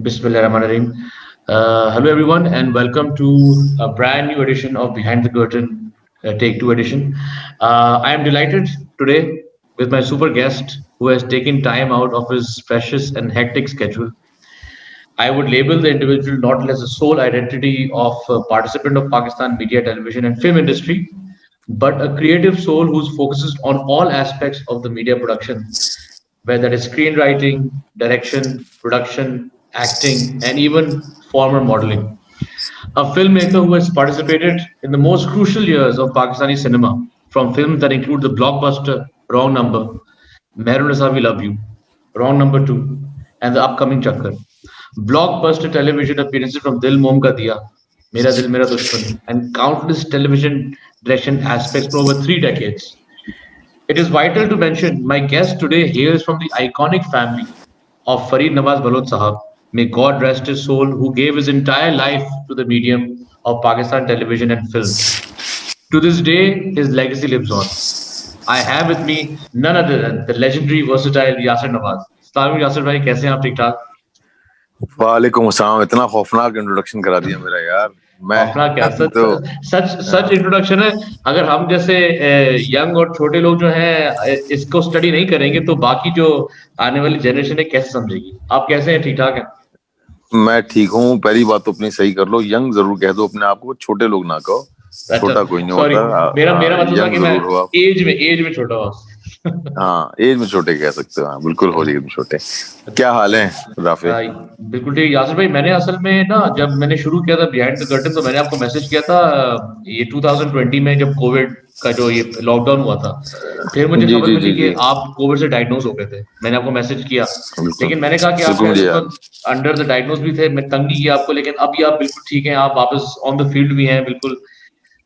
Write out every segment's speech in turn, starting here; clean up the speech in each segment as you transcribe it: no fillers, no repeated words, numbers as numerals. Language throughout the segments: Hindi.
Bismillahirrahmanirrahim. Hello, everyone, and welcome to a brand new edition of Behind the Curtain, Take Two edition. I am delighted today with my super guest who has taken time out of his precious and hectic schedule. I would label the individual not as a sole identity of a participant of Pakistan media, television, and film industry, but a creative soul who's focuses on all aspects of the media production, whether that is screenwriting, direction, production, acting, and even former modeling. A filmmaker who has participated in the most crucial years of Pakistani cinema, from films that include the blockbuster Wrong Number, Mehrun Rasa We Love You, Wrong Number 2, and the upcoming Chakkar. Blockbuster television appearances from Dil Mom Ka Diya, Mera Dil Mera Dushman, and countless television direction aspects for over 3 decades. It is vital to mention my guest today hails from the iconic family of Farid Nawaz Balot Sahab. May God rest his soul, who gave his entire life to the medium of Pakistan television and films. To this day, his legacy lives on. I have with me none other than the legendary, versatile Yasir Nawaz. Assalamu Yasir bhai, कैसे हैं आप ठीक ठाक? वालेकुम अस्सलाम। इतना खौफनाक इंट्रोडक्शन करा दिया मेरा यार। अपना क्या मैं सच तो सच सच इंट्रोडक्शन है। अगर हम जैसे यंग और छोटे लोग जो हैं इसको स्टडी नहीं करेंगे तो बाकी जो आने वाली जनरेशन है कैसे समझेगी। आप कैसे हैं, ठीक ठाक हैं? मैं ठीक हूँ। पहली बात तो अपनी सही कर लो, यंग जरूर कह दो अपने आप को, छोटे लोग ना कहो। अच्छा, छोटा कोई नहीं सॉरी, मेरा होता, मेरा मतलब था यंग कि मैं जरूर हो आप। एज में छोटा हूँ। हाँ, एज में छोटे कह सकते हो। हाँ, बिल्कुल हो जाएगी छोटे। क्या हाल है राफे? बिल्कुल ठीक। यासिर भाई, मैंने असल में ना जब मैंने शुरू किया था बिहाइंड द कर्टन तो मैंने आपको मैसेज किया था ये 2020 में, जब कोविड का जो ये लॉकडाउन हुआ था। फिर मुझे जी खबर जी मिली जी कि जी, आप कोविड से डायग्नोज हो गए थे। मैंने आपको मैसेज किया, बिल्कुल लेकिन मैंने कहा कि आप बिल्कुल शायद मुझे उस याद। वक्त अंडर द डायग्नोज भी थे। मैं तंग नहीं किया आपको, लेकिन अभी आप बिल्कुल ठीक हैं, आप वापस ऑन द फील्ड भी हैं, बिल्कुल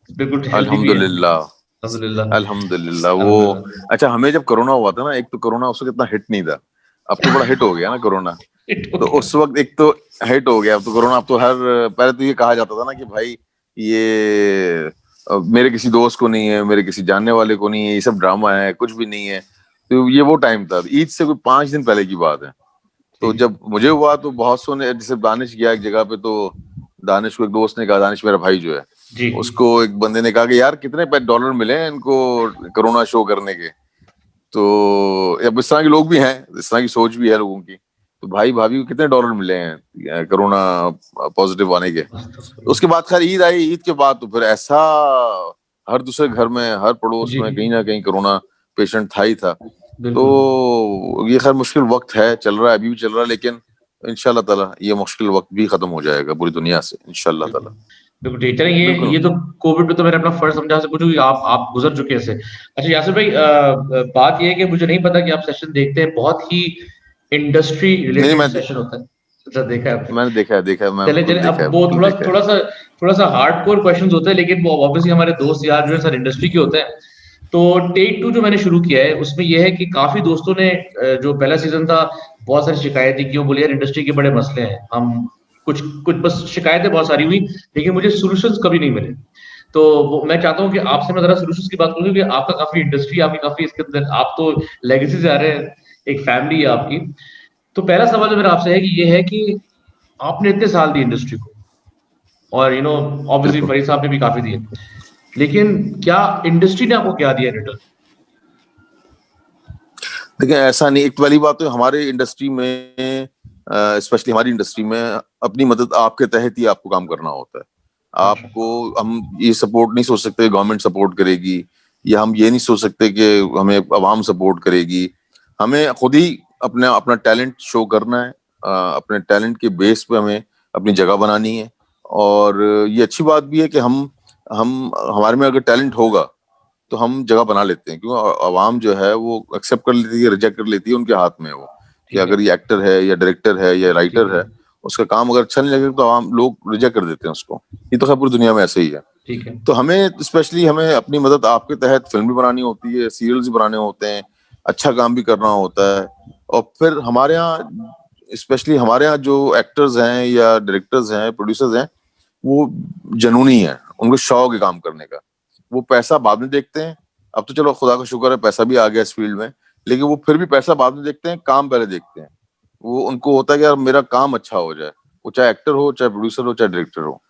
बिल्कुल हेल्दी भी हैं। अल्हम्दुलिल्लाह। अल्हम्दुलिल्लाह। अल्हम्दुलिल्लाह। वो अल्हम्दुलिल्लाह। अच्छा, हमें जब कोरोना हुआ था ना, एक तो कोरोना उस वक्त इतना हिट नहीं था। अब तो बड़ा हिट हो गया ना कोरोना। हिट हो तो गया। उस वक्त एक तो हिट हो गया। अब तो कोरोना, अब तो हर पहले तो ये कहा जाता था ना कि भाई ये मेरे किसी दोस्त को नहीं है, मेरे किसी जानने वाले को नहीं है, ये सब ड्रामा है, कुछ भी नहीं है। तो ये वो टाइम था, ईद से कोई 5 दिन पहले की बात है। तो ठीक है। जब मुझे हुआ तो बहुत सो ने, जैसे दानिश गया एक जगह पे, तो दानिश को एक दोस्त ने कहा, दानिश मेरा भाई जो है, जी। उसको एक बंदे ने कहा कि यार कितने डॉलर मिले हैं इनको कोरोना शो करने के। तो अब इस तरह के लोग भी हैं, इस तरह की सोच भी है लोगों की। तो भाई भाभी को कितने डॉलर मिले हैं कोरोना पॉजिटिव आने के। तो उसके बाद खैर ईद आई। ईद के बाद तो फिर ऐसा हर दूसरे घर में, हर पड़ोस जी, में कहीं ना कहीं कोरोना पेशेंट था ही था। तो बिल्कुल ये खैर मुश्किल वक्त है, चल रहा है, अभी भी चल रहा है, लेकिन इंशाल्लाह ताला ये मुश्किल वक्त भी खत्म हो जाएगा पूरी दुनिया से, इंशाल्लाह बिल्कुल ताला। बिल्कुल ठीक। चलें, ये बिल्कुल। तो कोविड में तो मैंने अपना फर्ज समझा से पूछूं कि आप गुजर चुके हैं इससे। अच्छा यासिर भाई, बात ये है कि मुझे नहीं पता कि आप सेशन देखते हैं, बहुत ही इंडस्ट्री नहीं नहीं, रिलेटेड सेशन होता है। अच्छा, देखा है आपने? मैंने देखा है, मैं चले बिल्कुल चले, देखा अब है, वो बिल्कुल थोड़ा देखा है। थोड़ा सा हार्डकोर क्वेश्चंस होते हैं, लेकिन वो ऑब्वियसली हमारे दोस्त यार जो है सर इंडस्ट्री के होते हैं। तो टेक टू जो मैंने शुरू किया है उसमें यह है कि काफी दोस्तों ने जो पहला सीजन था बहुत सारी शिकायतें की, वो बोले यार इंडस्ट्री के बड़े मसले हैं, हम कुछ कुछ बस शिकायतें बहुत सारी हुई, लेकिन मुझे सॉल्यूशंस कभी नहीं मिले। तो वो मैं चाहता हूँ कि आपसे मैं जरा सॉल्यूशंस की बात करूँ, कि आपका काफी इंडस्ट्री, आपकी काफी इसके अंदर, आप तो लेगेसी से आ रहे हैं, एक फैमिली है आपकी। तो पहला सवाल जो मेरा आपसे है कि ये है कि आपने इतने साल दी इंडस्ट्री को, और ऑब्वियसली बिल्कुल। फरीद साहब ने भी काफी दिए, लेकिन क्या इंडस्ट्री ने आपको क्या दिया रिटर्न? देखिए ऐसा नहीं, एक पहली बात तो हमारे इंडस्ट्री में, स्पेशली हमारी इंडस्ट्री में, अपनी मदद आपके तहत ही आपको काम करना होता है। अच्छा। आपको हम ये सपोर्ट नहीं सोच सकते गवर्नमेंट सपोर्ट करेगी, या हम ये नहीं सोच सकते कि हमें अवाम सपोर्ट करेगी। हमें खुद ही अपने अपना टैलेंट शो करना है। अपने टैलेंट के बेस पे हमें अपनी जगह बनानी है। और ये अच्छी बात भी है कि हम हमारे में अगर टैलेंट होगा तो हम जगह बना लेते हैं, क्यों आवाम जो है वो एक्सेप्ट कर लेती है, रिजेक्ट कर लेती है, उनके हाथ में है वो, कि ठीक है। अगर ये एक्टर है या डायरेक्टर है या ठीक राइटर है। है, उसका काम अगर अच्छा नहीं लगेगा तो आवाम लोग रिजेक्ट कर देते हैं उसको। ये तो खैर पूरी दुनिया में ऐसे ही है। ठीक है। तो हमें स्पेशली हमें अपनी मदद आपके तहत फिल्म भी बनानी होती है, सीरियल्स भी बनाने होते हैं, अच्छा काम भी करना होता है। और फिर हमारे यहाँ, स्पेशली हमारे यहाँ जो एक्टर्स हैं या डायरेक्टर्स हैं, प्रोड्यूसर्स हैं, वो जनूनी है, उनको शौक है काम करने का। वो पैसा बाद में देखते हैं। अब तो चलो खुदा का शुक्र है पैसा भी आ गया इस फील्ड में, लेकिन वो फिर भी पैसा बाद में देखते हैं, काम पहले देखते हैं। वो उनको होता है कि यार मेरा काम अच्छा हो जाए, वो चाहे एक्टर हो, चाहे प्रोड्यूसर हो, चाहे डायरेक्टर हो।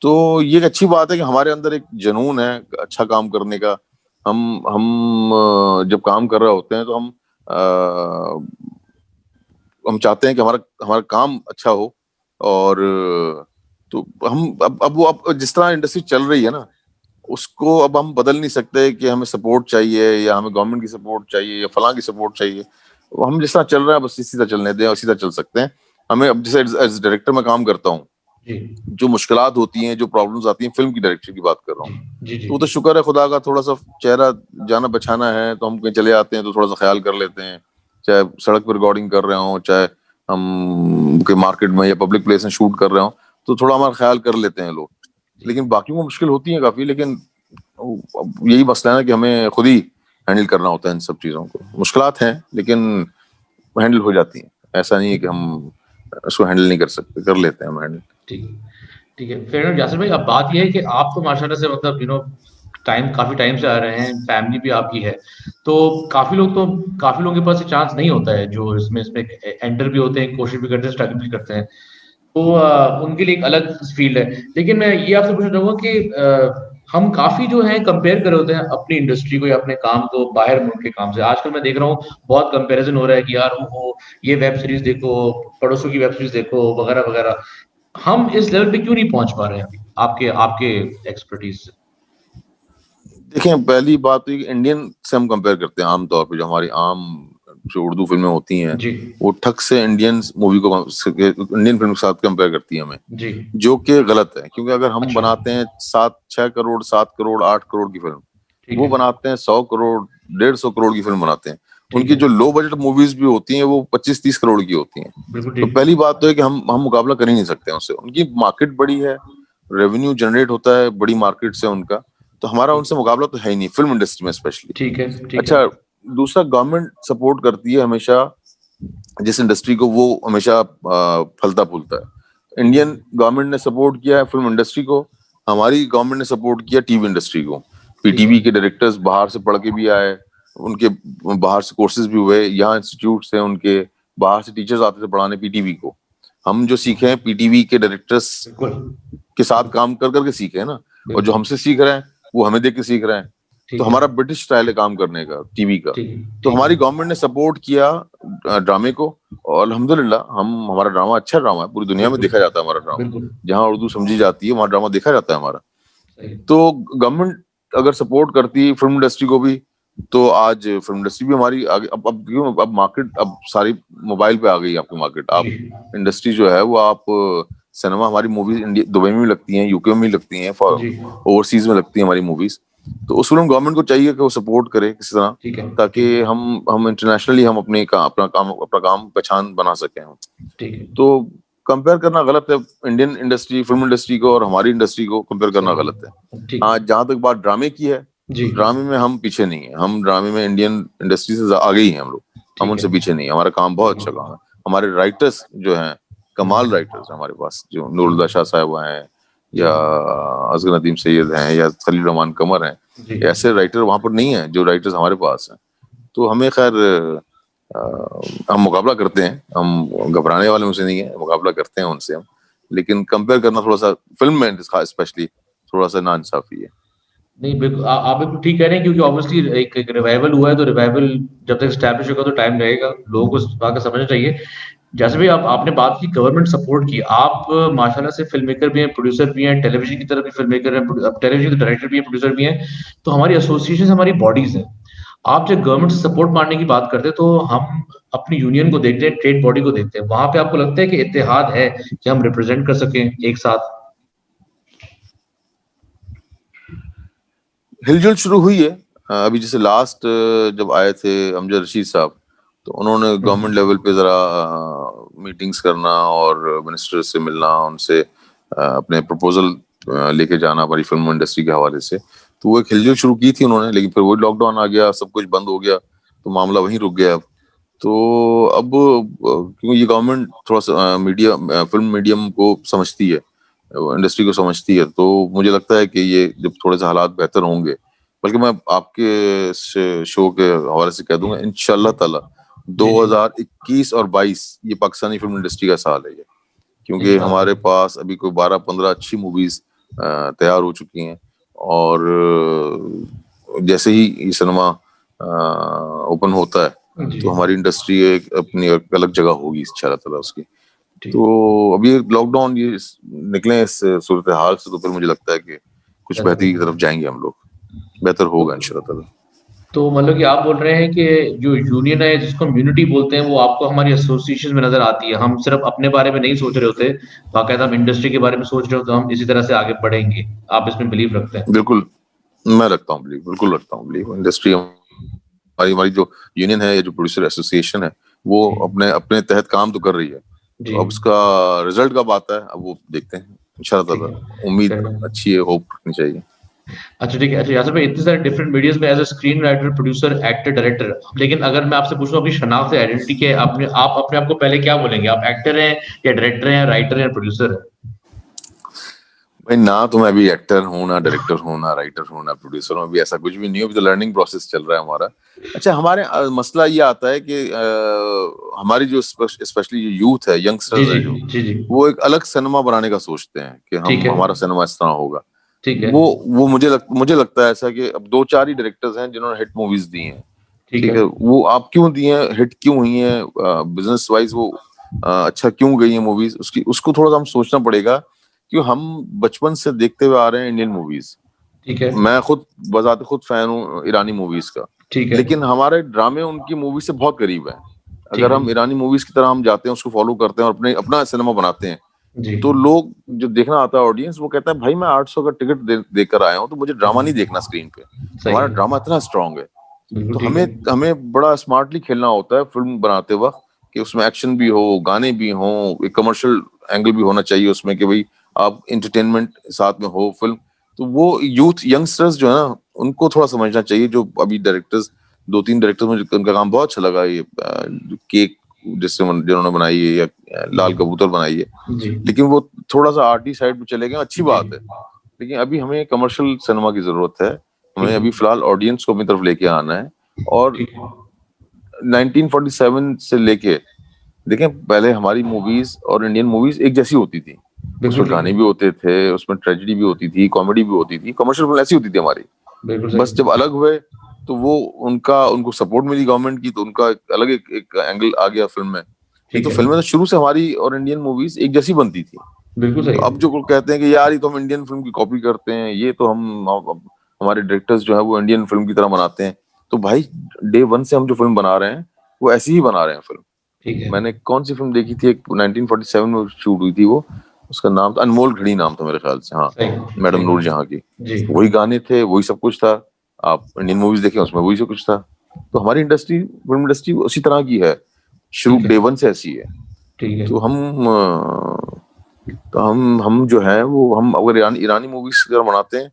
तो ये एक अच्छी बात है कि हमारे अंदर एक जुनून है अच्छा काम करने का। हम जब काम कर रहे होते हैं तो हम चाहते हैं कि हमारा हमारा काम अच्छा हो। और तो हम अब वो अब जिस तरह इंडस्ट्री चल रही है ना, उसको अब हम बदल नहीं सकते कि हमें सपोर्ट चाहिए या हमें गवर्नमेंट की सपोर्ट चाहिए या फलां की सपोर्ट चाहिए। वो हम जिस तरह चल रहा है बस इसी तरह चलने दें और इसी तरह चल सकते हैं। हमें अब जैसे एज डायरेक्टर मैं काम करता हूँ, जी जो मुश्किलात होती हैं, जो प्रॉब्लम्स आती हैं, फिल्म की डायरेक्शन की बात कर रहा हूँ, जी जी जी तो वो तो शुक्र है खुदा का, थोड़ा सा चेहरा जाना बचाना है तो हम कहीं चले आते हैं तो थोड़ा सा ख्याल कर लेते हैं। चाहे सड़क पर रिकॉर्डिंग कर रहे हो, चाहे हम कोई मार्केट में या पब्लिक प्लेस में शूट कर रहे हो, तो थोड़ा हमारा ख्याल कर लेते हैं लोग। जी लेकिन बाकी वो मुश्किल होती है काफी, लेकिन अब यही मसला है ना कि हमें खुद ही हैंडल करना होता है इन सब चीजों को। मुश्किलात हैं लेकिन हैंडल हो जाती हैं। ऐसा नहीं है कि हम उसको हैंडल नहीं कर सकते, कर लेते हैं हम हैंडल। ठीक ठीक है। फेयर एनफ यासिर भाई, अब बात ये है कि आप तो माशाल्लाह से मतलब काफ़ी टाइम से आ रहे हैं, फैमिली भी आपकी है। तो काफ़ी लोगों के पास ये चांस नहीं होता है जो इसमें एंटर भी होते हैं, कोशिश भी करते हैं, स्ट्रगल भी करते हैं। तो उनके लिए एक अलग फील्ड है। लेकिन मैं ये आपसे पूछना चाहूँगा कि हम काफ़ी जो है कंपेयर कर रहे होते हैं अपनी इंडस्ट्री को या अपने काम को बाहर मुल्क के काम से। आजकल मैं देख रहा हूँ बहुत कंपैरिज़न हो रहा है कि यार वो ये वेब सीरीज़ देखो, पड़ोसियों की वेब सीरीज़ देखो वगैरह-वगैरह। हम इस लेवल पे क्यों नहीं पहुँच पा रहे हैं अभी? आपके आपके एक्सपर्टीज़ से? देखें, पहली बात तो ये कि इंडियन से हम कंपेयर करते हैं आम तौर पे। जो हमारी आम जो उर्दू फिल्में होती हैं, जी, वो ठक से इंडियन मूवी को इंडियन फिल्म के साथ कंपेयर करती हैं हमें, जी। जो कि गलत है। क्योंकि अगर हम अच्छा, बनाते हैं 6 करोड़ 7 करोड़ 8 करोड़ की फिल्म, ठीक वो है, बनाते हैं 100 करोड़ 150 करोड़ की फिल्म बनाते हैं। ठीक उनकी है। जो लो बजट मूवीज भी होती हैं वो 25-30 करोड़ की होती हैं। बिल्कुल तो ठीक। पहली बात तो है कि हम मुकाबला कर ही नहीं सकते उनसे। उनकी मार्केट बड़ी है, रेवेन्यू जनरेट होता है बड़ी मार्केट से उनका। तो हमारा ठीक उनसे मुकाबला तो है ही नहीं, फिल्म इंडस्ट्री में स्पेशली। ठीक है, ठीक है। अच्छा, दूसरा, गवर्नमेंट सपोर्ट करती है हमेशा जिस इंडस्ट्री को, वो हमेशा फलता फूलता है। ठीक है, इंडियन गवर्नमेंट ने सपोर्ट किया है फिल्म इंडस्ट्री को, हमारी गवर्नमेंट ने सपोर्ट किया टीवी इंडस्ट्री को। ठीक पीटीवी है, के डायरेक्टर्स बाहर से पढ़ के भी आए, उनके बाहर से कोर्सेज भी हुए, यहाँ इंस्टीट्यूट से उनके बाहर से टीचर्स आते थे पढ़ाने पीटीवी को। हम जो सीखे हैं पीटीवी के डायरेक्टर्स बिल्कुल, के साथ काम कर करके सीखे हैं ना। और जो बिल्कुल। हमसे सीख रहे हैं वो हमें देख के सीख रहे हैं। तो ठीक है, हमारा ब्रिटिश स्टाइल है काम करने का, टीवी का। ठीक है, तो ठीक है। हमारी गवर्नमेंट ने सपोर्ट किया ड्रामे को, और अल्हम्दुलिल्लाह हम हमारा ड्रामा अच्छा ड्रामा है, पूरी दुनिया में बिल्कुल, देखा जाता है हमारा ड्रामा। बिल्कुल। जहाँ उर्दू समझी जाती है वहाँ ड्रामा देखा जाता है हमारा। सही। तो गवर्नमेंट अगर सपोर्ट करती फिल्म इंडस्ट्री को भी, तो आज फिल्म इंडस्ट्री भी हमारी आगे। अब क्यों, अब मार्केट अब सारी मोबाइल पे आ गई है आपकी मार्केट। जी, आप इंडस्ट्री जो है वो आप सिनेमा, हमारी मूवीज इंडिया दुबई में भी लगती हैं, यूके में भी लगती हैं, जी। ओवरसीज में लगती हैं हमारी मूवीज। तो उस फिल्म गवर्नमेंट को चाहिए कि वो सपोर्ट करे किसी तरह, ठीक है, ताकि ठीक है, हम इंटरनेशनली हम अपना काम पहचान बना सकें हम। ठीक है। तो कंपेयर करना गलत है, इंडियन इंडस्ट्री फिल्म इंडस्ट्री को और हमारी इंडस्ट्री को कंपेयर करना सही गलत है। है। ठीक हाँ, है। जहां तक बात ड्रामे की है, जी, तो ड्रामे में हम पीछे नहीं है। हम ड्रामे में इंडियन इंडस्ट्री से आगे ही हैं हम लोग। हम ठीक है, उनसे पीछे नहीं है, हमारा काम बहुत ठीक अच्छा है। काम है। हमारे राइटर्स जो हैं, कमाल हुँ, राइटर्स हैं हमारे पास, जो जी, नूरुल्लाह शाह साहब हैं, जी, या असगर नदीम सैयद हैं, या खलील रहमान कमर हैं। जी। ऐसे राइटर वहां पर नहीं है जो राइटर्स हमारे पास हैं। तो हमें खैर अ, हम मुकाबला करते हैं, हम घबराने वाले उनसे नहीं है, मुकाबला करते हैं उनसे हम। लेकिन कंपेयर करना थोड़ा सा फिल्म में स्पेशली थोड़ा सा नाइंसाफी है। नहीं, बिल्कुल आप बिल्कुल ठीक कह रहे हैं, क्योंकि ऑब्वियसली एक रिवाइवल हुआ है, तो रिवाइवल जब तक एस्टैब्लिश होगा तो टाइम लगेगा। लोगों को इस बात का समझना चाहिए। जैसे भी आपने बात की गवर्नमेंट सपोर्ट की, आप माशाल्लाह से फ़िल्म मेकर भी हैं, प्रोड्यूसर भी हैं, टेलीविज़न की तरफ भी फ़िल्म मेकर हैं, अब टेलीविज़न के डायरेक्टर भी हैं, प्रोड्यूसर भी हैं। तो हमारी एसोसिएशंस हमारी बॉडीज़ हैं। आप जब गवर्नमेंट से सपोर्ट माँगने की बात करते हैं, तो हम अपनी यूनियन को देखते हैं, ट्रेड बॉडी को देखते हैं। वहाँ पे आपको लगता है कि इत्तेहाद है कि हम रिप्रेज़ेंट कर सकें एक साथ? हिलजुल शुरू हुई है। अभी जैसे लास्ट जब आए थे अमजद रशीद साहब, तो उन्होंने हुँ, गवर्नमेंट लेवल पे जरा मीटिंग्स करना और मिनिस्टर से मिलना, उनसे अपने प्रपोजल लेके जाना हमारी फिल्म इंडस्ट्री के हवाले से। तो वो एक हिलजुल शुरू की थी उन्होंने, लेकिन फिर वो लॉकडाउन आ गया, सब कुछ बंद हो गया, तो मामला वहीं रुक गया अब। तो अब क्योंकि ये गवर्नमेंट थोड़ा सा फिल्म मीडियम को समझती है, इंडस्ट्री को समझती है, तो मुझे लगता है कि ये जब थोड़े से हालात बेहतर होंगे, बल्कि मैं आपके शो के हवाले से कह जी। दूंगा इंशाल्लाह ताला 2021 और 22 ये पाकिस्तानी फिल्म इंडस्ट्री का साल है ये, क्योंकि हमारे पास अभी कोई 12-15 अच्छी मूवीज तैयार हो चुकी हैं, और जैसे ही ये सिनेमा ओपन होता है तो हमारी इंडस्ट्री एक अपनी एक अलग जगह होगी इंशाल्लाह ताला उसकी। तो अभी लॉकडाउन ये निकले इस सूरत हाल से, तो फिर मुझे लगता है कि कुछ बेहतरी की तरफ जाएंगे हम लोग, बेहतर होगा इंशाल्लाह ताला। तो मतलब कि आप बोल रहे हैं कि जो यूनियन है जिसको हम यूनिटी बोलते हैं वो आपको हमारी एसोसिएशन में नजर आती है, हम सिर्फ अपने बारे में नहीं सोच रहे होते, बाकायदा हम इंडस्ट्री के बारे में सोच रहे होते, हम इसी तरह से आगे बढ़ेंगे। आप इसमें बिलीव रखते हैं? बिल्कुल, मैं रखता हूँ बिलीव, बिल्कुल रखता हूँ बिलीव। इंडस्ट्री हमारी हमारी जो यूनियन है या जो प्रोड्यूसर एसोसिएशन है वो अपने अपने तहत काम तो कर रही है, तो अब उसका रिजल्ट कब आता है अब वो देखते हैं इंशाल्लाह ताला। उम्मीद अच्छी है, होप रखनी चाहिए। अच्छा ठीक है। अच्छा यासर भाई, इतने सारे डिफरेंट मीडियाज में as a screen writer, producer, actor, director, लेकिन अगर मैं आपसे पूछूं अपनी शनाख्त आइडेंटिटी के, आप अपने आप को पहले क्या बोलेंगे? आप एक्टर हैं या डायरेक्टर हैं या राइटर हैं या प्रोड्यूसर हैं? भाई ना तो मैं अभी एक्टर हूँ, ना डायरेक्टर हूँ, ना राइटर हूँ, ना प्रोड्यूसर हूँ, अभी ऐसा कुछ भी नहीं है, अभी तो लर्निंग प्रोसेस चल रहा है हमारा। अच्छा, हमारे मसला ये आता है कि हमारी जो स्पेशली जो यूथ है, यंगस्टर्स है जो, वो एक अलग सिनेमा बनाने का सोचते हैं कि हमारा सिनेमा इस तरह होगा। वो मुझे लगता है ऐसा कि अब 2-4 ही डायरेक्टर्स हैं जिन्होंने हिट मूवीज दी हैं, ठीक है, वो आप क्यों दी हैं, हिट क्यों हुई हैं, बिजनेस वाइज वो अच्छा क्यों गई है मूवीज, उसको थोड़ा सा हम सोचना पड़ेगा, क्यों हम बचपन से देखते हुए आ रहे हैं इंडियन मूवीज। ठीक है। मैं खुद फैन हूँ ईरानी मूवीज का, लेकिन हमारे ड्रामे उनकी मूवी से बहुत करीब है। अगर हम ईरानी मूवीज की तरह हम जाते हैं, उसको फॉलो करते हैं और अपना सिनेमा बनाते हैं, तो लोग जो देखना आता है ऑडियंस, वो कहता है भाई मैं 800 का टिकट देकर आया हूँ, तो मुझे ड्रामा नहीं देखना स्क्रीन पे, हमारा ड्रामा इतना स्ट्रांग है। तो हमें बड़ा स्मार्टली खेलना होता है फिल्म बनाते वक्त, कि उसमें एक्शन भी हो, गाने भी हो, एक कमर्शियल एंगल भी होना चाहिए उसमें, कि भाई आप इंटरटेनमेंट साथ में हो फिल्म। तो वो यूथ यंगस्टर्स जो है ना, उनको थोड़ा समझना चाहिए। जो अभी डायरेक्टर्स, 2-3 डायरेक्टर्स, मुझे उनका काम बहुत अच्छा लगा, ये केक जिन्होंने बनाई है, या लाल कबूतर बनाई है, लेकिन वो थोड़ा सा आर्टी साइड पे चले गए, अच्छी बात है, लेकिन अभी हमें कमर्शियल सिनेमा की जरूरत है। हमें अभी फिलहाल ऑडियंस को अपनी तरफ लेके आना है। और 1947 से लेके देखें, पहले हमारी मूवीज और इंडियन मूवीज एक जैसी होती थी, उसमें गाने भी होते थे, उसमें ट्रेजेडी भी होती थी, कॉमेडी भी होती थी, कमर्शियल फिल्म ऐसी होती थी हमारी। बस जब अलग हुए तो वो उनको सपोर्ट मिली गवर्नमेंट की, तो उनका अलग एक एंगल आ गया फिल्म में। नहीं तो फिल्में तो शुरू से हमारी और इंडियन मूवीज एक जैसी बनती थी। तो अब जो कहते हैं कि यार ये तो हम इंडियन फिल्म की कॉपी करते हैं, ये तो हमारे डायरेक्टर्स जो है वो इंडियन फिल्म की तरह बनाते हैं, तो भाई डे 1 से हम जो फिल्म बना रहे हैं वो ऐसी ही बना रहे हैं फिल्म। मैंने कौन सी फिल्म देखी थी, एक 1947 में शूट हुई थी, वो उसका नाम था अनमोल घड़ी, नाम था मेरे ख्याल से, हाँ, मैडम नूरजहां की। वही गाने थे, वही सब कुछ था। आप इंडियन मूवीज देखें, उसमें वही सब कुछ था। तो हमारी फिल्म इंडस्ट्री उसी तरह की है, शुरू डे 1 से ऐसी है। तो हम जो है वो, हम अगर ईरानी मूवीज अगर बनाते हैं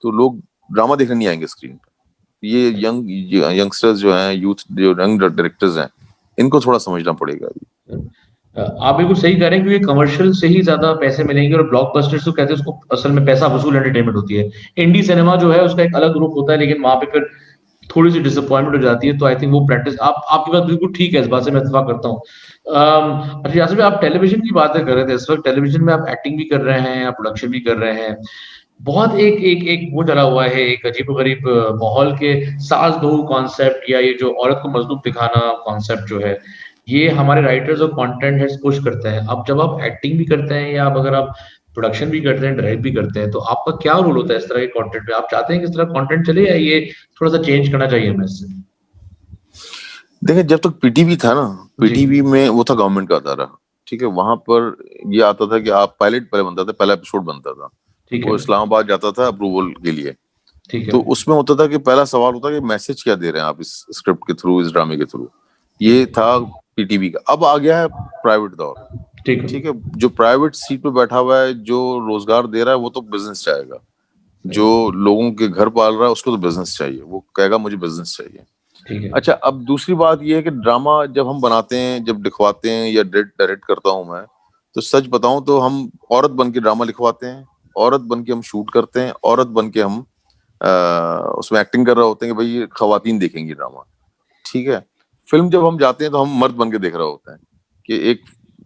तो लोग ड्रामा देखने नहीं आएंगे स्क्रीन पे। ये यंगस्टर्स जो हैं, यूथ जो यंग डायरेक्टर्स हैं, इनको थोड़ा समझना पड़ेगा अभी। आप बिल्कुल सही कह रहे हैं, क्योंकि कमर्शियल से ही ज्यादा पैसे मिलेंगे, और ब्लॉकबस्टर्स तो कहते हैं उसको, असल में पैसा वसूल एंटरटेनमेंट होती है। इंडी सिनेमा जो है उसका एक अलग ग्रुप होता है, लेकिन वहां पे फिर थोड़ी सी डिसअपॉइंटमेंट हो जाती है। तो आई थिंक वो प्रैक्टिस, आपकी बात बिल्कुल ठीक है, इस बात से मैं इत्तेफाक करता हूँ। अच्छा यासर भाई, आप टेलीविजन की बातें कर रहे थे, इस वक्त टेलीविजन में आप एक्टिंग भी कर रहे हैं, आप प्रोडक्शन भी कर रहे हैं। बहुत एक एक एक वो चला हुआ है, एक अजीबोगरीब माहौल के सास बहू कॉन्सेप्ट, या ये जो औरत को मजलूम दिखाना कॉन्सेप्ट जो है, ये हमारे राइटर्स और कंटेंट हेड्स पुश करते हैं। अब जब आप एक्टिंग भी करते हैं, या अगर आप प्रोडक्शन भी करते हैं, डायरेक्ट भी करते हैं, तो आपका क्या रोल होता है इस तरह के कंटेंट में? आप चाहते हैं कि इस तरह कंटेंट चले, या ये थोड़ा सा चेंज करना चाहिए हमें इससे? देखिए, जब तक पीटीवी था ना, पीटीवी में वो था गवर्नमेंट का अदारा, ठीक है, वहां पर ये आता था कि आप पायलट पहले बनता था, पहला एपिसोड बनता था, वो इस्लामाबाद जाता था अप्रूवल के लिए। तो उसमें होता था कि पहला सवाल होता कि मैसेज क्या दे रहे हैं आप इस स्क्रिप्ट के थ्रू, इस ड्रामे के थ्रू। ये था पीटीवी का। अब आ गया है प्राइवेट दौर, ठीक है, जो प्राइवेट सीट पे बैठा हुआ है, जो रोजगार दे रहा है, वो तो बिजनेस चाहेगा। जो लोगों के घर पाल रहा है, उसको तो बिजनेस चाहिए, वो कहेगा मुझे बिजनेस चाहिए। अच्छा, अब दूसरी बात ये है कि ड्रामा जब हम बनाते हैं, जब लिखवाते हैं, या डायरेक्ट करता हूं मैं, तो सच बताऊं तो हम औरत बन के ड्रामा लिखवाते हैं, औरत बन के हम शूट करते हैं, औरत बन के हम उसमें एक्टिंग कर रहे होते हैं कि भाई ये खवातीन देखेंगी ड्रामा, ठीक है। फिल्म जब हम जाते हैं तो हम मर्द बन के देख रहे होते हैं कि एक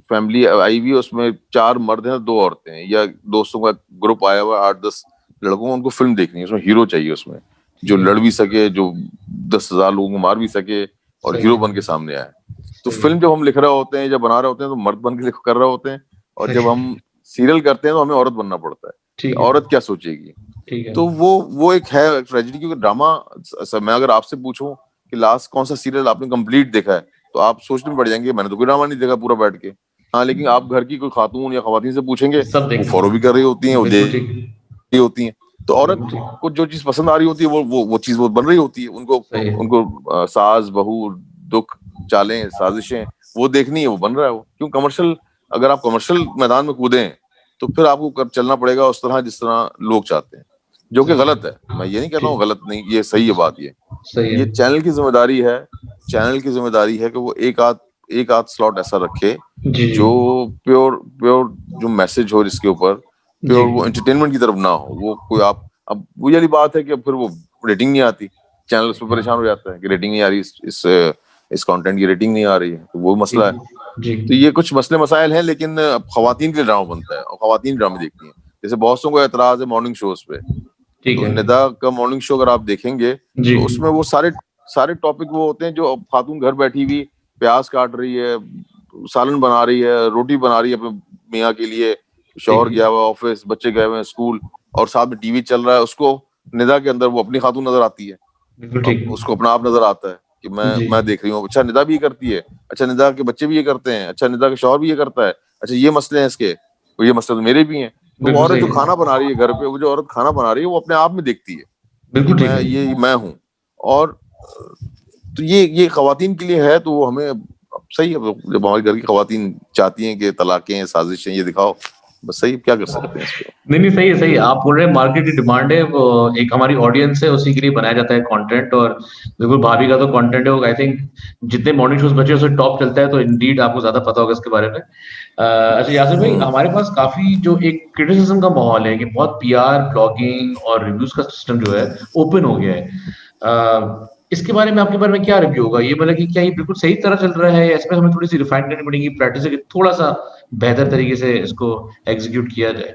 फैमिली आई हुई है, उसमें 4 मर्द हैं, 2 औरतें हैं, या दोस्तों का ग्रुप आया हुआ है, 8-10 लड़कों को, उनको फिल्म देखनी है, उसमें हीरो चाहिए, उसमें जो ठीक है। लड़ भी सके, जो 10,000 लोगों को मार भी सके और सही हीरो है। बन के सामने आए। तो सही फिल्म है। जब हम लिख रहे होते हैं, जब बना रहे होते हैं, तो मर्द बन के कर रहे होते हैं, और सही जब है। हम सीरियल करते हैं तो हमें औरत बनना पड़ता है कि ठीक है। औरत क्या सोचेगी। ठीक है। तो वो एक है ट्रेजेडी, क्योंकि ड्रामा, मैं अगर आपसे पूछूं कि लास्ट कौन सा सीरियल आपने कंप्लीट देखा है, तो आप सोचने में पड़ जाएंगे मैंने तो कोई ड्रामा नहीं देखा पूरा बैठ के। हाँ, लेकिन आप घर की कोई खातून या खवातीन से पूछेंगे, सब वो देखती फॉलो भी कर रही होती हैं, हैं। वो बिल्कुल देख ठीक। रही होती हैं। तो औरत बिल्कुल ठीक। को जो चीज पसंद आ रही होती है, वो चीज वो बन रही होती है, उनको सही है। उनको सास बहू, दुख, चालें, साजिशें, वो देखनी है, वो बन रहा है। वो क्यों कमर्शियल, अगर आप कमर्शियल मैदान में कूदें तो फिर आपको चलना पड़ेगा उस तरह जिस तरह लोग चाहते हैं, जो कि सही गलत है। है। मैं ये नहीं कहता हूँ ठीक। गलत नहीं, ये सही है बात। सही ये है। चैनल की जिम्मेदारी है, चैनल की जिम्मेदारी है कि वो एक आध स्लॉट ऐसा रखे जी जो जी। प्योर प्योर जो मैसेज हो जिसके ऊपर, जी। प्योर वो एंटरटेनमेंट की तरफ ना हो। वो कोई आप, अब वो वाली बात है कि अब फिर वो रेटिंग नहीं आती, चैनल उस पर परेशान हो जाता है कि रेटिंग नहीं आ रही, इस कंटेंट की रेटिंग नहीं आ रही है, तो वो मसला ठीक। है। जी। तो ये कुछ मसले मसाइल हैं, लेकिन अब खवातीन के लिए ड्रामा बनता है और खवातीन ड्रामे देखती हैं। जैसे बहुत को एतराज है मॉर्निंग शोज पे, ठीक तो है। निदा का मॉर्निंग शो अगर आप देखेंगे जी। तो उसमें वो सारे सारे टॉपिक वो होते हैं जो अब खातून घर बैठी हुई प्याज काट रही है, सालन बना रही है, रोटी बना रही है अपने मियाँ के लिए, ठीक शौहर गया हुआ ऑफिस, बच्चे गए हुए हैं स्कूल, और साथ में टीवी चल रहा है, उसको निदा के अंदर वो अपनी खातून नजर आती है। बिल्कुल अब ठीक। उसको अपना आप नजर आता है कि जी। मैं देख रही हूँ, अच्छा निदा भी ये करती है, अच्छा निदा के बच्चे भी ये करते हैं, अच्छा निदा के शौहर भी ये करता है, अच्छा ये मसले हैं इसके, तो ये मसले तो मेरे भी हैं। तो वो बिल्कुल औरत सही जो है। खाना बना रही है घर पे, वो जो औरत खाना बना रही है, वो अपने आप में देखती है कि बिल्कुल ठीक है। मैं हूँ। और तो ये खवातीन के लिए है, तो वो हमें अब सही है। जब हमारे घर की खवातीन चाहती हैं कि तलाकें, साजिशें, ये दिखाओ, बस सही है, क्या कर सकते हैं इस पे। नहीं नहीं, सही है सही है। आप बोल रहे हैं मार्केट की डिमांड है, वो एक हमारी ऑडियंस है, उसी के लिए बनाया जाता है कंटेंट। और बिल्कुल भाभी का तो कंटेंट है वो, आई थिंक जितने मॉर्निंग शोज बचे उसमें टॉप चलता है, तो इंडीड आपको ज्यादा पता होगा इसके बारे में। अच्छा यासिर भाई, हम्म। हमारे पास काफी जो एक क्रिटिसिज्म का माहौल है कि बहुत पीआर ब्लॉगिंग और रिव्यूज का सिस्टम जो है ओपन हो गया है। इसके बारे में आपके बारे में क्या रिव्यू होगा? ये मतलब कि क्या ये बिल्कुल सही तरह चल रहा है, या इसमें हमें थोड़ी सी रिफाइन करनी पड़ेगी, प्रैक्टिस से थोड़ा सा बेहतर तरीके से इसको एग्जीक्यूट किया जाए?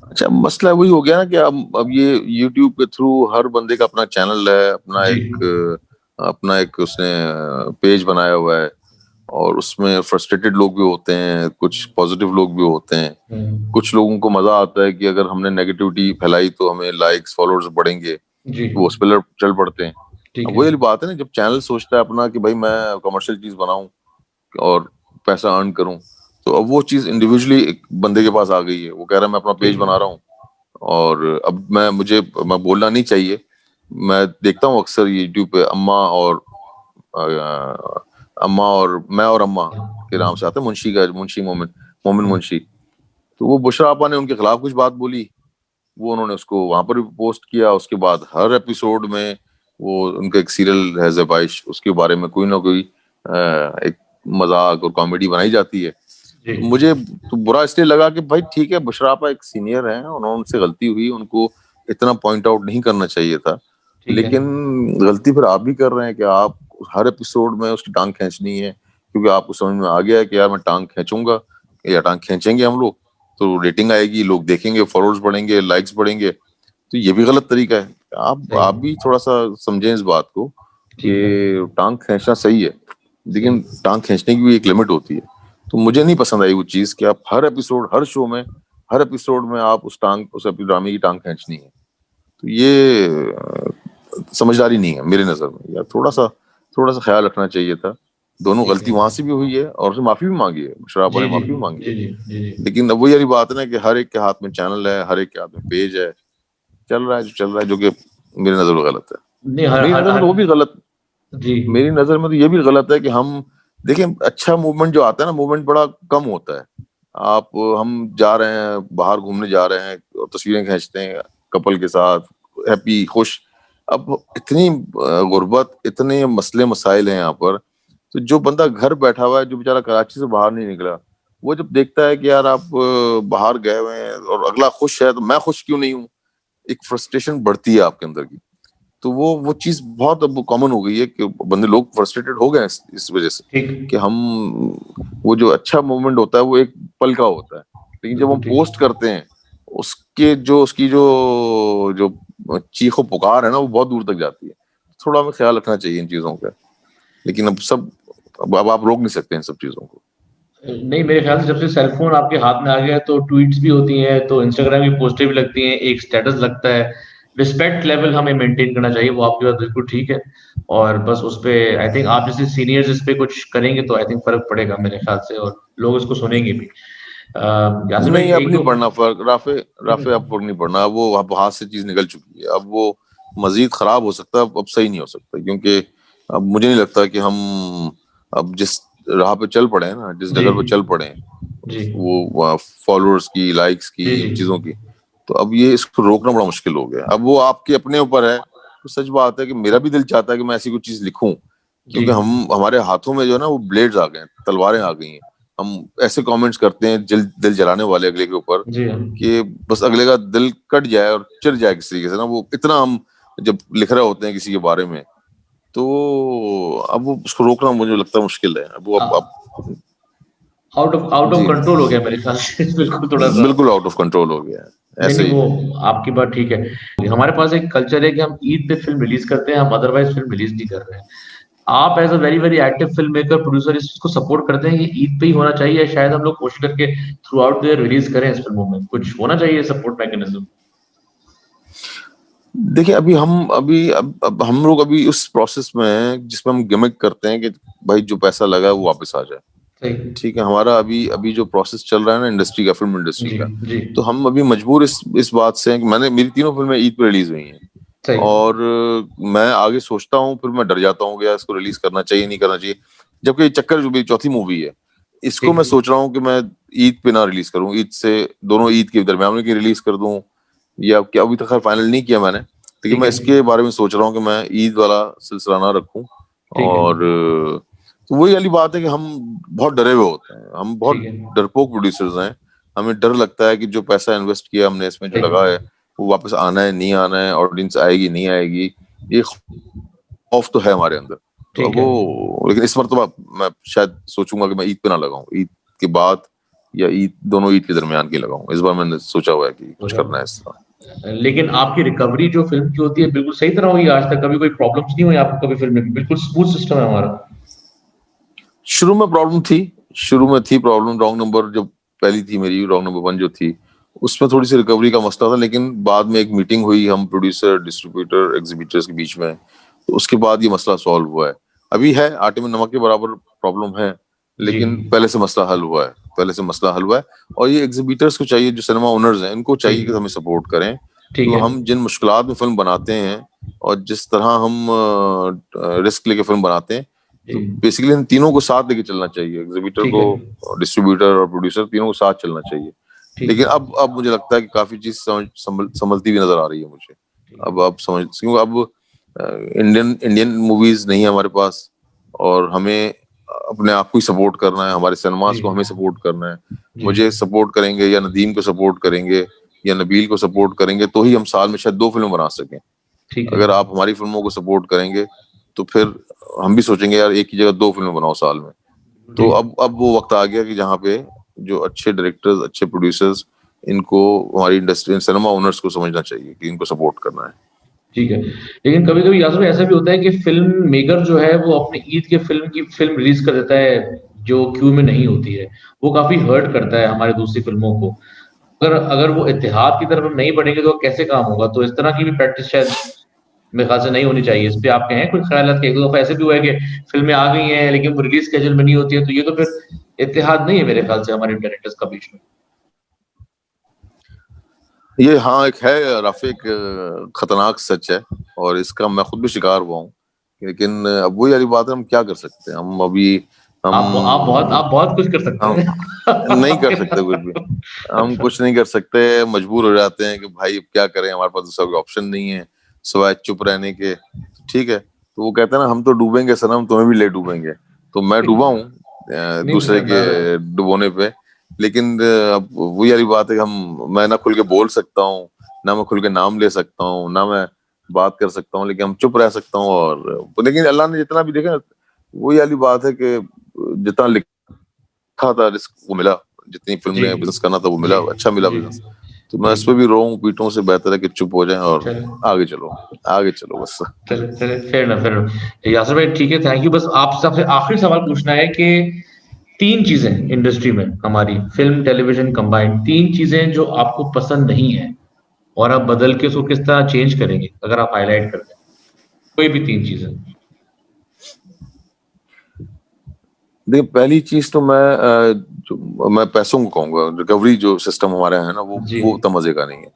अच्छा, मसला वही हो गया ना कि अब ये यूट्यूब के थ्रू हर बंदे का अपना चैनल है, जी। अपना एक उसने पेज बनाया हुआ है, और उसमें फ्रस्ट्रेटेड लोग भी होते हैं, कुछ पॉजिटिव लोग भी होते हैं। हम्म। कुछ लोगों को मजा आता है कि अगर हमने नेगेटिविटी फैलाई तो हमें लाइक्स फॉलोअर्स बढ़ेंगे, जी। तो वो उस पर चल पड़ते हैं। ठीक अब है। वही वाली बात है ना, जब चैनल सोचता है अपना कि भाई मैं कमर्शियल चीज बनाऊं और पैसा अर्न करूं, तो अब वो चीज इंडिविजुअली एक बंदे के पास आ गई है, वो कह रहा है मैं अपना पेज ठीक। बना रहा हूँ, और अब मैं बोलना नहीं चाहिए। मैं देखता हूँ अक्सर यूट्यूब पे अम्मा और मैं और अम्मा के नाम से आता है, मुंशी का, मुंशी मोमिन, मोमिन मुंशी। तो वो बुशरा आपा ने उनके खिलाफ कुछ बात बोली, वो उन्होंने उसको वहां पर भी पोस्ट किया। उसके बाद हर एपिसोड में वो उनका एक सीरियल है ज़ेबाइश, उसके बारे में कोई ना कोई एक मजाक और कॉमेडी बनाई जाती है। जी। तो मुझे तो बुरा इसलिए लगा कि भाई ठीक है, बुशरा आपा एक सीनियर हैं, उन्होंने उनसे गलती हुई, उनको इतना पॉइंट आउट नहीं करना चाहिए था, ठीक है। लेकिन गलती फिर आप भी कर रहे हैं कि आप हर एपिसोड में उसकी टांग खींचनी है, क्योंकि आपको समझ में आ गया है कि यार मैं टांग खींचूंगा या टांग खींचेंगे हम लोग तो रेटिंग आएगी, लोग देखेंगे, फॉलोअर्स बढ़ेंगे, लाइक्स बढ़ेंगे। तो ये भी गलत तरीका है। सही आप है। भी थोड़ा सा समझें इस बात को ठीक है। कि टांग खींचना सही है, सही लेकिन है। टांग खींचने की भी एक लिमिट होती है। तो मुझे नहीं पसंद आई वो चीज कि आप हर एपिसोड, हर शो में, हर एपिसोड में आप उस अपनी ड्रामे की टांग खींचनी है। तो ये समझदारी नहीं है मेरी नजर में, या थोड़ा सा ख्याल रखना चाहिए था। दोनों ठीक गलती है। वहां से भी हुई है और उसने माफी भी मांगी है, शराबा जी ने जी। माफी भी मांगी जी है। जी। जी जी। लेकिन अब वही वाली बात है ना कि हर एक के हाथ में चैनल है, हर एक के हाथ में पेज है, चल रहा है जो चल रहा है, जो कि मेरी नजर में गलत है। नहीं, हर मेरी हर नजर में हर तो वो भी गलत जी। मेरी नजर में तो ये भी गलत है कि हम देखें, अच्छा मूवमेंट जो आता है ना, मूवमेंट बड़ा कम होता है। आप हम जा रहे हैं, बाहर घूमने जा रहे हैं और तस्वीरें खींचते हैं कपल के साथ, हैप्पी, खुश। अब इतनी गुर्बत, इतने मसले मसाइल हैं यहाँ पर, तो जो बंदा घर बैठा हुआ है, जो बेचारा कराची से बाहर नहीं निकला, वो जब देखता है कि यार आप बाहर गए हुए हैं और अगला खुश है, तो मैं खुश क्यों नहीं हूँ, एक फ्रस्ट्रेशन बढ़ती है आपके अंदर की। तो वो चीज बहुत अब कॉमन हो गई है कि बंदे लोग फ्रस्ट्रेटेड हो गए हैं इस वजह से ठीक। कि हम वो जो अच्छा मोमेंट होता है वो एक पल का होता है, लेकिन जब हम बिल्कुल ठीक। पोस्ट करते हैं उसकी जो चीखो पुकार है ना वो बहुत दूर तक जाती है। थोड़ा हमें ख्याल रखना चाहिए इन चीजों का, लेकिन अब आप रोक नहीं सकते इन सब चीजों को। नहीं, मेरे ख्याल से जब से सेलफोन आपके हाथ में आ गया है तो ट्वीट्स भी होती हैं, तो इंस्टाग्राम की पोस्टें भी लगती हैं, एक स्टेटस लगता है। रिस्पेक्ट लेवल हमें मेंटेन करना चाहिए, वो आपकी बात बिल्कुल ठीक है। और बस उस पे आई थिंक आप जैसे सीनियर्स इस पे कुछ करेंगे तो आई थिंक फर्क पड़ेगा मेरे ख्याल से, और लोग इसको सुनेंगे भी। यासिर भाई नहीं, अब एक नहीं दो। पड़ना फर्क राफे। राफे अब फर्क नहीं पड़ना, अब वो अब हाथ से चीज निकल चुकी है। अब वो मजीद खराब हो सकता है, अब सही नहीं हो सकता, क्योंकि अब मुझे नहीं लगता कि हम अब जिस राह पे चल पड़े हैं ना, जिस जी डगर पे चल पड़े हैं, जी वो फॉलोअर्स की, लाइक्स की, जी इन जी चीजों की, तो अब ये इसको रोकना बड़ा मुश्किल हो गया। अब वो आपके अपने ऊपर है। तो सच बात है कि मेरा भी दिल चाहता है कि मैं ऐसी कोई चीज लिखूं, जी क्योंकि हम हमारे हाथों में जो है ना वो ब्लेड्स आ गए हैं, तलवारें आ गई हैं। हम ऐसे कमेंट्स करते हैं दिल जलाने वाले अगले के ऊपर, जी हाँ। कि बस अगले का दिल कट जाए और चिढ़ जाए किसी तरीके से ना, वो इतना हम जब लिख रहे होते हैं किसी के बारे में, तो अब वो उसको रोकना मुझे लगता है मुश्किल है। अब वो अब आउट ऑफ जी, कंट्रोल हो गया मेरे ख्याल से बिल्कुल थोड़ा सा। बिल्कुल आउट ऑफ कंट्रोल हो गया है, नहीं ऐसे नहीं, ही है। वो आपकी बात ठीक है। हमारे पास एक कल्चर है कि हम ईद पे फिल्म रिलीज करते हैं, हम अदरवाइज फिल्म रिलीज नहीं कर रहे हैं। आप as a very very active film maker producer इसको सपोर्ट करते हैं कि ईद पे ही होना चाहिए, या शायद हम लोग कोशिश करके through out the year release करें इस फिल्मों में, कुछ होना चाहिए सपोर्ट मैकेनिज्म? देखिए, अब हम लोग अभी उस प्रोसेस में हैं जिसमें हम गिमिक करते हैं कि भाई जो पैसा लगा है वो वापस आ जाए। सही। ठीक है, हमारा अभी अभी जो प्रोसेस चल रहा है ना इंडस्ट्री का, फिल्म इंडस्ट्री जी का, जी। तो हम अभी मजबूर इस बात से हैं कि मेरी तीनों फिल्में ईद पे रिलीज हुई हैं। सही। और मैं आगे सोचता हूँ, फिर मैं डर जाता हूँ कि यार इसको रिलीज करना चाहिए नहीं करना चाहिए। जबकि ये चक्कर जो मेरी चौथी मूवी है, इसको ठीक। मैं सोच रहा हूँ कि मैं ईद पे ना रिलीज करूँ, ईद से दोनों ईद के दरमियान में की रिलीज कर दूं, या क्या, अभी तक खैर फाइनल नहीं किया मैंने, लेकिन ठीक मैं है। इसके बारे में सोच रहा हूँ कि मैं ईद वाला सिलसिला ना रखूं। ठीक है। और तो वही वाली बात है कि हम बहुत डरे हुए होते हैं, हम ठीक बहुत है। डरपोक प्रोड्यूसर्स हैं। हमें डर लगता है कि जो पैसा इन्वेस्ट किया हमने इसमें, जो लगा सही। है, वो वापस आना है नहीं आना है, ऑडियंस आएगी नहीं आएगी, ये खौफ तो है हमारे अंदर। तो अब ठीक है। वो, लेकिन इस बार तो मैं शायद सोचूंगा कि मैं ईद पे ना लगाऊं, ईद के बाद या दोनों ईद के दरमियान की लगाऊं। इस बार मैंने सोचा हुआ है कि हो कुछ करना है जाए। इस तरह। लेकिन आपकी रिकवरी जो फिल्म की होती है बिल्कुल सही तरह हुई, आज तक कभी कोई प्रॉब्लम्स नहीं हुई आपको कभी फिल्म में? बिल्कुल स्मूथ सिस्टम है हमारा। शुरू में प्रॉब्लम थी, शुरू में थी प्रॉब्लम, रॉन्ग नंबर जो पहली थी मेरी, रॉन्ग नंबर 1 जो थी, उसमें थोड़ी सी रिकवरी का मसला था। लेकिन बाद में एक मीटिंग हुई हम प्रोड्यूसर, डिस्ट्रीब्यूटर, एग्जीबिटर्स के बीच में, तो उसके बाद ये मसला सॉल्व हुआ है। अभी है आटे में नमक के बराबर प्रॉब्लम है, जी। लेकिन पहले से मसला हल हुआ है, पहले से मसला हल हुआ है। और ये एग्जीबिटर्स को चाहिए, जो सिनेमा ओनर्स हैं, इनको जी। चाहिए कि हमें सपोर्ट करें। ठीक तो है। हम जिन मुश्किलात में फिल्म बनाते हैं और जिस तरह हम रिस्क लेके फिल्म बनाते हैं, जी। तो बेसिकली इन तीनों को साथ लेके चलना चाहिए, एग्जीबिटर ठीक को, है। डिस्ट्रीब्यूटर और प्रोड्यूसर, तीनों को साथ चलना चाहिए। ठीक लेकिन है। अब मुझे लगता है कि काफी चीज संभलती हुई नजर आ रही है मुझे। ठीक है। अब समझ, क्योंकि अब इंडियन इंडियन मूवीज नहीं है हमारे पास, और हमें अपने आप को ही सपोर्ट करना है, हमारे सिनेमास जी को हमें सपोर्ट करना है। जी। मुझे सपोर्ट करेंगे या नदीम को सपोर्ट करेंगे या नबील को सपोर्ट करेंगे, तो ही हम साल में शायद 2 फिल्म बना सकें। ठीक है। अगर आप हमारी फिल्मों को सपोर्ट करेंगे, तो फिर हम भी सोचेंगे यार एक ही जगह 2 फिल्में बनाओ साल में। तो ठीक। अब वो वक्त आ गया कि जहाँ पे जो अच्छे डायरेक्टर्स, अच्छे प्रोड्यूसर्स, इनको हमारी इंडस्ट्री, सिनेमा ओनर्स को समझना चाहिए कि इनको सपोर्ट करना है। ठीक है। लेकिन कभी-कभी यासर भाई ऐसा भी होता है कि फ़िल्म मेकर जो है वो अपनी ईद के फ़िल्म रिलीज़ कर देता है, जो क्यू में नहीं होती है। वो काफ़ी हर्ट करता है हमारी दूसरी फ़िल्मों को। अगर अगर वो इत्तेहाद की तरफ हम नहीं बढ़ेंगे तो कैसे काम होगा? तो इस तरह की भी प्रैक्टिस शायद मेरे ख़्याल से नहीं होनी चाहिए। इस पे आपके हैं कुछ ख़यालात? कि 1-2 दफ़ा ऐसे भी हुआ है कि फ़िल्में आ गई हैं लेकिन वो रिलीज़ शेड्यूल में नहीं होती है, तो ये तो फिर इत्तेहाद नहीं है मेरे ख़्याल से हमारे डायरेक्टर्स का बीच में। ये हाँ, एक है राफ़ी, एक खतरनाक सच है, और इसका मैं खुद भी शिकार हुआ हूँ। लेकिन अब वही वाली बात है, हम क्या कर सकते हैं? हम अभी आप बहुत कुछ कर सकते हम हैं। नहीं कर आपके सकते कुछ भी। हम अच्छा। कुछ नहीं कर सकते, मजबूर हो जाते हैं कि भाई अब क्या करें, हमारे पास दूसरा कोई ऑप्शन नहीं है सिवाय चुप रहने के। ठीक है, तो वो कहते हैं ना, हम तो डूबेंगे सनम, तुम्हें भी ले डूबेंगे। तो मैं डूबा हूँ नहीं दूसरे के डुबोने पे। लेकिन अब वही वाली बात है कि हम मैं ना खुल के बोल सकता हूँ, ना मैं खुल के नाम ले सकता हूँ, ना मैं बात कर सकता हूँ, लेकिन हम चुप रह सकता हूँ। और लेकिन अल्लाह ने जितना भी देखा, वही वाली बात है कि जितना लिखा था रिस्क वो मिला, जितनी फिल्म जी ने बिजनेस करना था वो मिला, जी अच्छा मिला जी बिजनेस। तो मैं जी। इस पे भी रोऊं पीटूं, से बेहतर है कि चुप हो जाएं और चलो आगे चलो, आगे चलो बस। चलो चलो, फेयर यासर भाई, ठीक है, थैंक यू। बस आप सबसे आखिरी सवाल पूछना है कि तीन चीजें इंडस्ट्री में, हमारी फिल्म टेलीविजन कंबाइंड, तीन चीजें जो आपको पसंद नहीं है और आप बदल के उसको किस तरह चेंज करेंगे, अगर आप हाईलाइट कर दें कोई भी तीन चीजें। देखिए, पहली चीज तो जो मैं पैसों को कहूंगा, रिकवरी जो सिस्टम हमारे यहाँ है ना, जी वो उतना मजे का नहीं है।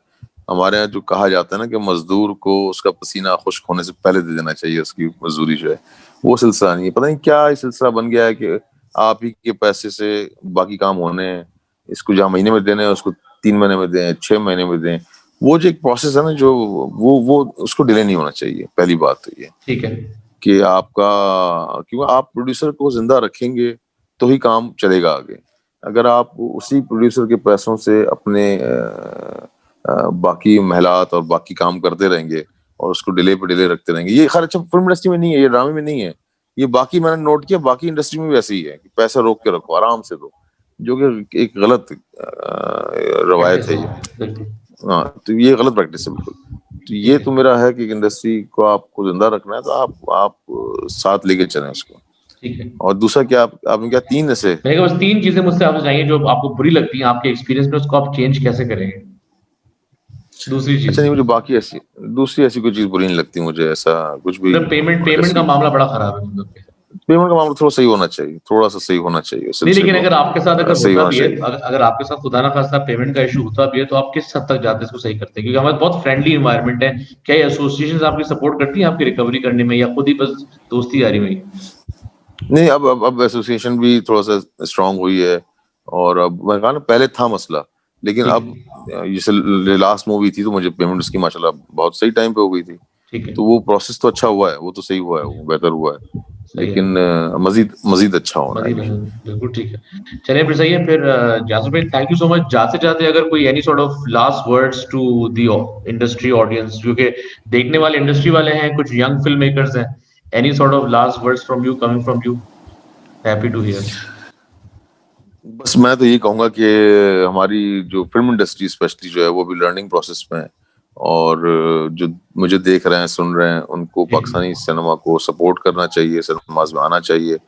हमारे यहाँ जो कहा जाता है ना कि मजदूर को उसका पसीना खुश्क होने से पहले दे देना चाहिए उसकी मजदूरी जो है, वो सिलसिला नहीं है। पता नहीं क्या ये सिलसिला बन गया है कि आप ही के पैसे से बाकी काम होने हैं, इसको जहाँ महीने में देने हैं उसको 3 महीने में दें, 6 महीने में दें। वो जो एक प्रोसेस है ना, जो वो उसको डिले नहीं होना चाहिए। पहली बात तो ये ठीक है। कि आपका, क्योंकि आप प्रोड्यूसर को जिंदा रखेंगे तो ही काम चलेगा आगे। अगर आप उसी प्रोड्यूसर के पैसों से अपने बाकी महलात और बाकी काम करते रहेंगे और उसको डिले पे डिले रखते रहेंगे, ये खैर अच्छा फिल्म इंडस्ट्री में नहीं है, ये ड्रामे में नहीं है, ये बाकी मैंने नोट किया बाकी इंडस्ट्री में भी ऐसे ही है कि पैसा रोक के रखो, आराम से दो, जो कि एक गलत रवायत प्रैक्टिस है है, ये। बिल्कुल। हाँ, तो ये गलत प्रैक्टिस है बिल्कुल। तो ये ठीक है तो मेरा है कि इंडस्ट्री को आपको जिंदा रखना है तो आप साथ लेके चलें उसको। ठीक है। और दूसरा क्या, आपने क्या तीन ऐसे। मैंने कहा बस तीन चीजें मुझसे आपसे चाहिए जो आपको बुरी लगती हैं आपके एक्सपीरियंस में, उसको आप चेंज कैसे करेंगे। दूसरी अच्छा, चीज, नहीं मुझे बाकी ऐसी दूसरी ऐसी कोई चीज बुरी नहीं लगती मुझे, ऐसा कुछ भी। मतलब पेमेंट पेमेंट का ऐसी मामला बड़ा खराब है मतलब। पेमेंट का मामला थोड़ा सही होना चाहिए, थोड़ा सा सही होना चाहिए नहीं, सिलसिले लेकिन को, अगर आपके साथ अगर सही होता होना भी है, चाहिए। अगर आपके साथ खुदा ना खास्ता पेमेंट का इशू होता भी है, तो आप किस हद तक जाते हैं इसको सही करते हैं, क्योंकि हमारे बहुत फ्रेंडली इन्वायरमेंट है। क्या ये एसोसिएशन आपकी सपोर्ट करती है आपकी रिकवरी करने में, या खुद ही बस दोस्ती यारी में ही? नहीं, अब एसोसिएशन भी थोड़ा सा स्ट्रांग हुई है। और अब मैं कहा ना, पहले था मसला, लेकिन ठीक अब है। जैसे लास्ट मूवी थी तो मुझे पेमेंट उसकी माशाल्लाह बहुत सही टाइम पे हो गई थी। ठीक है। तो वो प्रोसेस तो अच्छा हुआ है, वो तो सही हुआ है, वो बेहतर हुआ है। सही है। लेकिन मजीद मजीद अच्छा होना है मजीद ये। बिल्कुल ठीक है। चलिए फिर, सही है फिर। जासर भाई, थैंक यू सो मच। जाते जाते अगर कोई any sort of last words to the industry audience, क्योंकि देखने वाले इंडस्ट्री वाले हैं, कुछ यंग फिल्म मेकर्स हैं, any sort of last words from you, coming from you, happy to hear. बस मैं तो यही कहूंगा कि हमारी जो फिल्म इंडस्ट्री स्पेशली जो है वो भी लर्निंग प्रोसेस में है। और जो मुझे देख रहे हैं सुन रहे हैं उनको जी पाकिस्तानी सिनेमा को सपोर्ट करना चाहिए, सिनेमाज में आना चाहिए।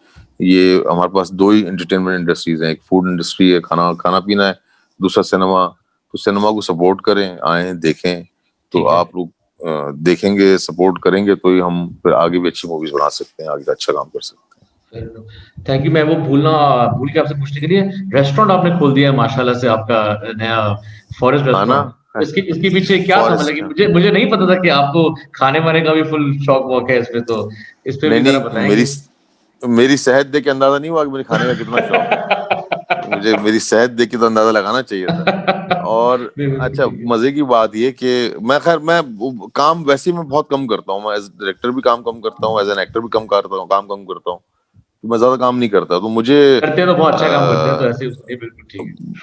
ये हमारे पास दो ही एंटरटेनमेंट इंडस्ट्रीज हैं, एक फूड इंडस्ट्री है, खाना खाना पीना है, दूसरा सिनेमा। तो सिनेमा को सपोर्ट करें, आए देखें। तो ठीक है। आप लोग देखेंगे, सपोर्ट करेंगे तो ही हम फिर आगे भी अच्छी मूवीज बना सकते हैं, आगे अच्छा काम कर सकते हैं। Thank you. मैं वो भूल के आपसे पूछने के लिए, रेस्टोरेंट आपने खोल दिया है माशाल्लाह से, आपका नया फॉरेस्ट हाँ ना। रेस्टोरेंट, इसके इसके पीछे क्या था, मतलब कि फॉरेस्ट। मुझे नहीं पता था कि आपको खाने वाने का भी फुल शौक वॉक है इसमें, तो इस पे नहीं भी जरा नहीं, बताएंगे। मेरी सेहत देख के अंदाजा नहीं हुआ कि मुझे खाने का कितना शौक है। मुझे मेरी सेहत देख के तो अंदाजा लगाना चाहिए था। और नहीं, बिल्कुल अच्छा, ठीक है। मजे की बात ये कि मैं काम वैसे ही मैं बहुत कम करता हूँ, मैं एज डायरेक्टर भी काम कम करता हूँ, एज एन एक्टर भी काम कम करता हूँ। तो मैं ज्यादा काम नहीं करता, तो मुझे करते हैं तो बहुत अच्छा काम करते हैं, तो ऐसे ही नहीं, बिल्कुल ठीक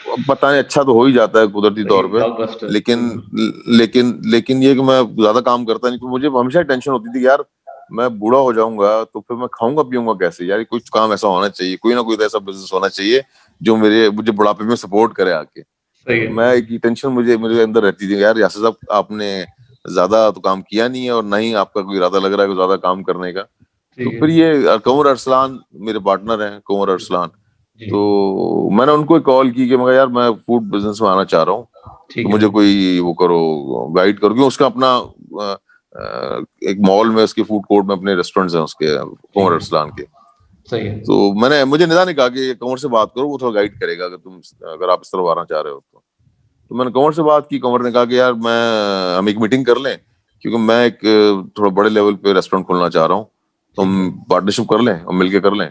है। पता नहीं, अच्छा तो हो ही जाता है कुदरती सही तौर है, पे। ब्लॉकबस्टर, लेकिन बिल्कुल। लेकिन ये कि मैं ज्यादा काम करता नहीं, तो मुझे हमेशा टेंशन होती थी कि यार मैं बूढ़ा हो जाऊंगा तो फिर मैं खाऊंगा पीऊंगा कैसे, यार कुछ काम ऐसा होना चाहिए, कोई ना कोई तो ऐसा बिजनेस होना चाहिए जो मुझे बुढ़ापे में सपोर्ट करे आके। सही तो है। मैं एक टेंशन मुझे मेरे अंदर रहती थी, यार यासर साहब आपने ज्यादा तो काम किया नहीं है और ना ही आपका कोई इरादा लग रहा है कोई ज्यादा काम करने का। तो ठीक है। फिर ये कंवर अरसलान मेरे पार्टनर हैं, कंवर अरसलान। जी। तो मैंने उनको कॉल की कि मैं यार मैं फूड बिजनेस में आना चाह रहा हूँ, तो ठीक है। मुझे कोई वो करो, गाइड करो, क्योंकि उसका अपना एक मॉल में उसके फूड कोर्ट में अपने रेस्टोरेंट्स हैं उसके, ठीक कंवर है। अरसलान के। सही है। तो मुझे निदा ने कहा कि कंवर से बात करो, वो थोड़ा गाइड करेगा अगर आप इस तरफ आना चाह रहे हो तो। मैंने कंवर से बात की, कंवर ने कहा कि यार हम एक मीटिंग कर लें, क्योंकि मैं एक थोड़ा बड़े लेवल पे रेस्टोरेंट खोलना चाह रहा हूँ, तो ठीक है। हम पार्टनरशिप कर लें और मिलके कर लें।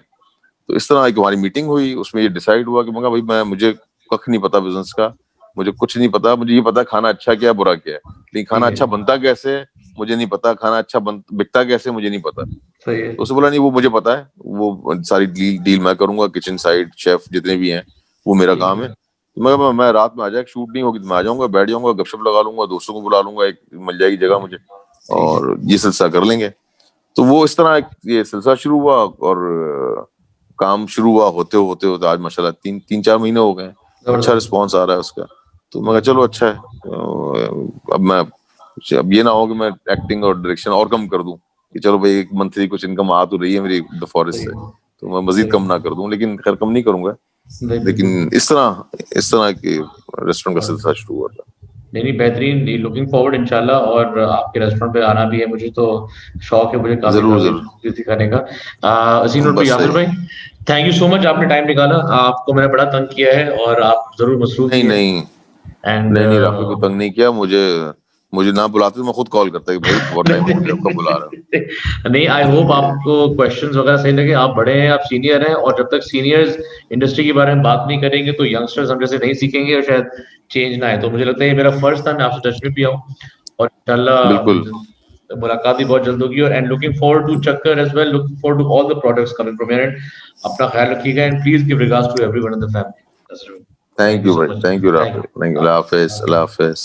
तो इस तरह एक हमारी मीटिंग हुई, उसमें ये डिसाइड हुआ कि मगर भाई मुझे कख नहीं पता बिजनेस का, मुझे कुछ नहीं पता, मुझे ये पता है खाना अच्छा क्या है बुरा क्या है, लेकिन खाना ठीक अच्छा है। बनता कैसे है मुझे नहीं पता, खाना अच्छा बिकता कैसे मुझे नहीं पता। सही है। तो उसने बोला नहीं वो मुझे पता है, वो सारी डील डील मैं करूंगा, किचन साइड शेफ जितने भी हैं वो मेरा ठीक काम है। है। तो मैं रात में आ जाए, शूट नहीं होगी तो मैं आ जाऊंगा, बैठ जाऊंगा, गपशप लगा लूंगा, दोस्तों को बुला लूंगा, एक मिल जाएगी जगह मुझे, और ये सिलसिला कर लेंगे। तो वो इस तरह ये सिलसिला शुरू हुआ और काम शुरू हुआ होते होते आज माशाल्लाह 3-4 महीने हो गए, अच्छा रिस्पॉन्स आ रहा है उसका। तो मैं चलो अच्छा है, अब ये ना हो कि मैं एक्टिंग और डायरेक्शन और कम कर दूं कि चलो भाई एक मंथली कुछ इनकम आ तो रही है मेरी द फॉरेस्ट से, तो मैं मजीद कम ना कर दूं, लेकिन खैर कम नहीं करूंगा। लेकिन इस तरह के रेस्टोरेंट का सिलसिला शुरू हुआ था। नहीं बेहतरीन, लुकिंग फॉरवर्ड इंशाल्लाह, और आपके रेस्टोरेंट पे आना भी है, मुझे तो शौक है मुझे काफी जरूर चीज़ दिखाने का। इसी नोट पे बस यासिर भाई, थैंक यू सो मच, आपने टाइम निकाला, आपको मैंने बड़ा तंग किया है और आप जरूर मसरूफ नहीं ही हैं। नहीं एंड नहीं राफी को तंग नहीं किया, मुझे ना बुलाते तो मैं खुद कॉल करता कि भाई बहुत टाइम हो गया, कब बुला रहे हो। नहीं, आई होप आपको क्वेश्चंस वगैरह सही लगे, आप बड़े हैं, आप सीनियर हैं, और जब तक सीनियर्स इंडस्ट्री के बारे में बात नहीं करेंगे तो यंगस्टर्स हम जैसे नहीं सीखेंगे और शायद चेंज ना आए। तो मुझे लगता है ये मेरा फर्ज था, मैं आपसे टच में भी आऊँ, और बिल्कुल इंशाल्लाह मुलाकात भी बहुत जल्द होगी। और एंड लुकिंग फॉरवर्ड टू चक्कर as well, looking forward to all the products coming from your end. अपना ख्याल रखिएगा and please give regards to everyone in the family. Thank thank you you so भाई, much. Thank you thank Rafi, thank you, अल्लाह हाफिज, अल्लाह हाफिज।